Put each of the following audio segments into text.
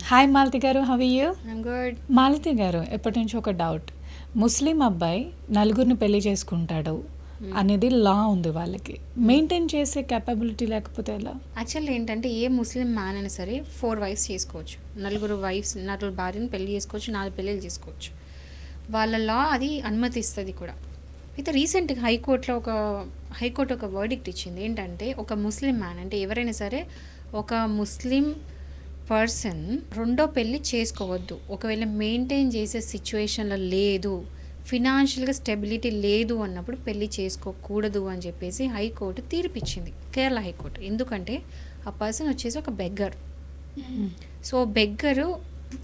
Hi Malathi గారు, how are you? I'm good. Malathi గారు, ఎప్పటి నుంచి ఒక డౌట్. ముస్లిం అబ్బాయి నలుగురిని పెళ్లి చేసుకుంటాడు అనేది లా ఉంది వాళ్ళకి. మెయింటైన్ చేసే కేపబిలిటీ లేకపోతే ఎలా? యాక్చువల్లీ ఏంటంటే ఏ ముస్లిం మ్యాన్ అయినా సరే 4 వైఫ్స్ చేసుకోవచ్చు, నలుగురు భార్యను పెళ్లి చేసుకోవచ్చు, 4 పెళ్ళిళ్ళు చేసుకోవచ్చు. వాళ్ళ లా అది అనుమతిస్తుంది కూడా. అయితే రీసెంట్గా హైకోర్టు ఒక వర్డిక్ట్ ఇచ్చింది. ఏంటంటే ఒక ముస్లిం మ్యాన్ అంటే ఎవరైనా సరే ఒక ముస్లిం పర్సన్ రెండో పెళ్ళి చేసుకోవద్దు ఒకవేళ మెయింటైన్ చేసే సిచ్యువేషన్లో లేదు, ఫినాన్షియల్గా స్టెబిలిటీ లేదు అన్నప్పుడు పెళ్ళి చేసుకోకూడదు అని చెప్పేసి హైకోర్టు తీర్పిచ్చింది, కేరళ హైకోర్టు. ఎందుకంటే ఆ పర్సన్ వచ్చేసి ఒక బెగ్గర్. సో బెగ్గరు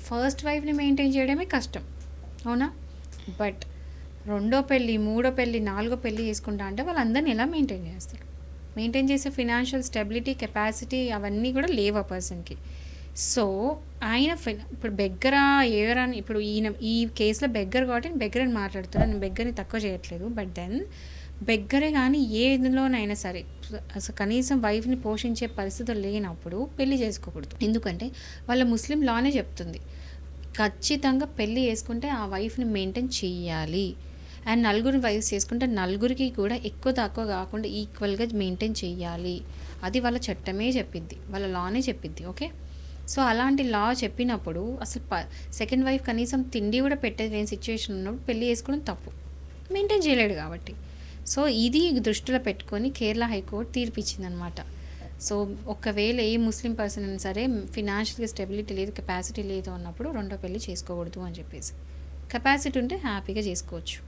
ఫస్ట్ వైఫ్ని మెయింటైన్ చేయడమే కష్టం, అవునా? బట్ రెండో పెళ్ళి, మూడో పెళ్ళి, 4వ పెళ్ళి చేసుకుంటా అంటే వాళ్ళందరినీ ఎలా మెయింటైన్ చేస్తారు? మెయింటైన్ చేసే ఫినాన్షియల్ స్టెబిలిటీ, కెపాసిటీ అవన్నీ కూడా లేవు ఆ పర్సన్కి. సో ఆయన ఇప్పుడు బెగ్గరా ఎవరని, ఇప్పుడు ఈ కేసులో బెగ్గర్ కాబట్టి నేను బెగ్గర్ అని మాట్లాడుతున్నాను, నేను బెగ్గర్ని తక్కువ చేయట్లేదు. బట్ దెన్ బెగ్గరే కానీ ఏదిలోనైనా సరే అసలు కనీసం వైఫ్ని పోషించే పరిస్థితులు లేనప్పుడు పెళ్లి చేసుకోకూడదు. ఎందుకంటే వాళ్ళ ముస్లిం లానే చెప్తుంది ఖచ్చితంగా పెళ్ళి చేసుకుంటే ఆ వైఫ్ని మెయింటైన్ చెయ్యాలి. అండ్ నలుగురు వైఫ్స్ చేసుకుంటే నలుగురికి కూడా ఎక్కువ తక్కువ కాకుండా ఈక్వల్గా మెయింటైన్ చెయ్యాలి. అది వాళ్ళ చట్టమే చెప్పిద్ది, వాళ్ళ లానే చెప్పిద్ది. ఓకే, సో అలాంటి లా చెప్పినప్పుడు అసలు సెకండ్ వైఫ్ కనీసం తిండి కూడా పెట్టలేని సిచ్యువేషన్ ఉన్నప్పుడు పెళ్ళి చేసుకోవడం తప్పు, మెయింటైన్ చేయలేడు కాబట్టి. సో ఇది దృష్టిలో పెట్టుకొని కేరళ హైకోర్టు తీర్పిచ్చిందనమాట. సో ఒకవేళ ఏ ముస్లిం పర్సన్ అయినా సరే ఫినాన్షియల్గా స్టెబిలిటీ లేదు, కెపాసిటీ లేదు అన్నప్పుడు రెండో పెళ్ళి చేసుకోకూడదు అని చెప్పేసి. కెపాసిటీ ఉంటే హ్యాపీగా చేసుకోవచ్చు.